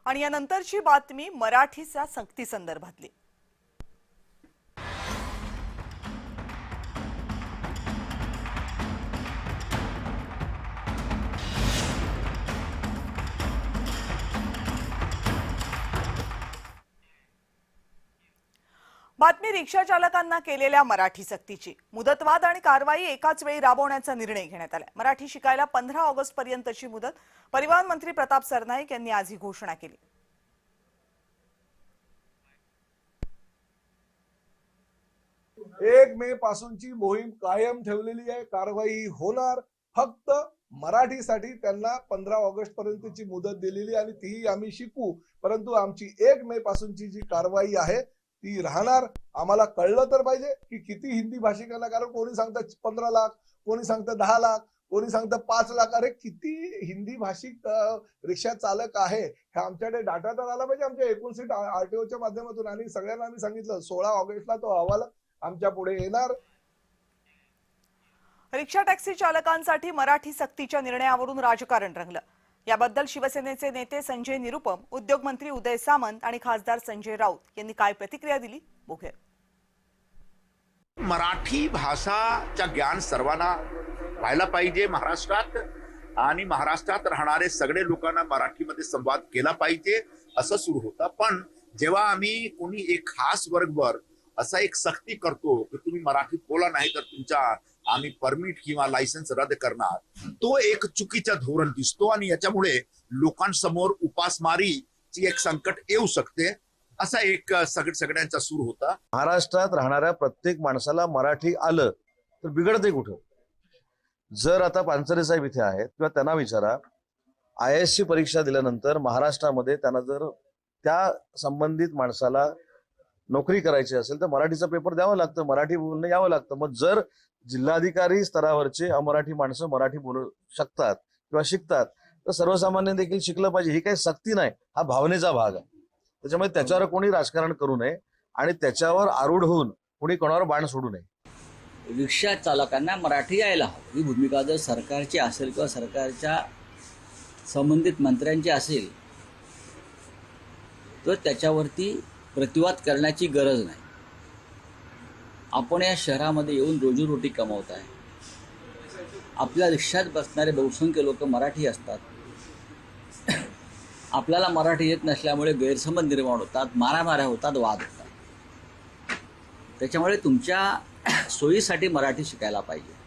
आणि यानंतरची बातमी मराठीच्या सक्ती संदर्भातली। बातमी रिक्षा चालकांना केलेल्या मराठी सक्तीची। मुदतवाद आणि कारवाई एकाच वेळी राबवण्याचा निर्णय घेण्यात आला। मराठी शिकायला 15 ऑगस्ट पर्यंतची मुदत। परिवहन मंत्री प्रताप सरनाईक यांनी आज ही घोषणा केली। 1 मे पासूनची मोहीम कायम ठेवलेली आहे। कारवाई होणार। फक्त मराठीसाठी त्यांना 15 ऑगस्ट पर्यंतची मुदत दिलेली आणि ती आम्ही शिकू, परंतु आमची 1 मे पासूनची जी कारवाई आहे ती राहणार। आम्हाला कळलं तर पाहिजे की किती हिंदी भाषिकांना, कारण कोणी सांगतं 15 लाख, कोणी सांगतं 10 लाख, कोणी सांगतं 5 लाख। अरे किती हिंदी भाषिक रिक्षा चालक आहे हे आमच्याकडे डाटा तर आला पाहिजे आमच्या 29 आरटीओच्या माध्यमातून। आणि सगळ्यांना आम्ही सांगितलं 16 ऑगस्टला तो अहवाल आमच्या पुढे येणार। रिक्षा टॅक्सी चालकांसाठी मराठी सक्तीच्या निर्णयावरून राजकारण रंगलं। याबद्दल शिवसेनेचे नेते संजय निरुपम, उद्योग मंत्री उदय सामंत आणि खासदार संजय राऊत यांनी काय प्रतिक्रिया दिली बघूया। मराठी भाषाचा ज्ञान सर्वांना व्हायला पाहिजे महाराष्ट्रात, आणि महाराष्ट्रात राहणारे सगळे लोकांना मराठीमध्ये संवाद केला पाहिजे असं सुरू होतं। पण जेव्हा आम्ही कोणी एक खास वर्गवर असा एक सक्ती करतो की तुम्ही मराठी बोला नाही तर तुमचा आम्ही परमिट किंवा लायसन्स रद्द करणार, तो एक चुकीचा धोरण दिसतो आणि याच्यामुळे लोकांसमोर उपासमारीची एक संकट येऊ शकते असा एक सगळ्यांचा सूर होता। महाराष्ट्रात राहणाऱ्या प्रत्येक माणसाला मराठी आलं तर बिघडते कुठं? जर आता पानसरे साहेब इथे आहेत किंवा त्यांना विचारा, IAS ची परीक्षा दिल्यानंतर महाराष्ट्रामध्ये त्यांना जर त्या संबंधित माणसाला नोकरी करायची असेल तर मराठीचा पेपर द्यावं लागतं, मराठी बोलणं यावं लागतं। मग जर जिल्हाधिकारी स्तरावरचे अमराठी माणसं मराठी बोलू शकतात किंवा शिकतात तर सर्वसामान्य देखील शिकलं पाहिजे। ही काही सक्ती नाही, हा भावनेचा भाग आहे। त्याच्यामुळे त्याच्यावर कोणी राजकारण करू नये आणि त्याच्यावर आरूढ होऊन कोणी कोणावर बाण सोडू नये। रिक्षा चालकांना मराठी यायला हवी ही भूमिका जर सरकारची असेल किंवा सरकारच्या संबंधित मंत्र्यांची असेल तर त्याच्यावरती प्रतिवाद करण्याची गरज नाही। आपण या शहरामध्ये येऊन रोजीरोटी कमवत आहे। आपल्या रिक्षात बसणारे बहुसंख्य लोक मराठी असतात। आपल्याला मराठी येत नसल्यामुळे गैरसमज निर्माण होतात, मारामाऱ्या होतात, वाद होतात। त्याच्यामुळे तुमच्या सोयीसाठी मराठी शिकायला पाहिजे।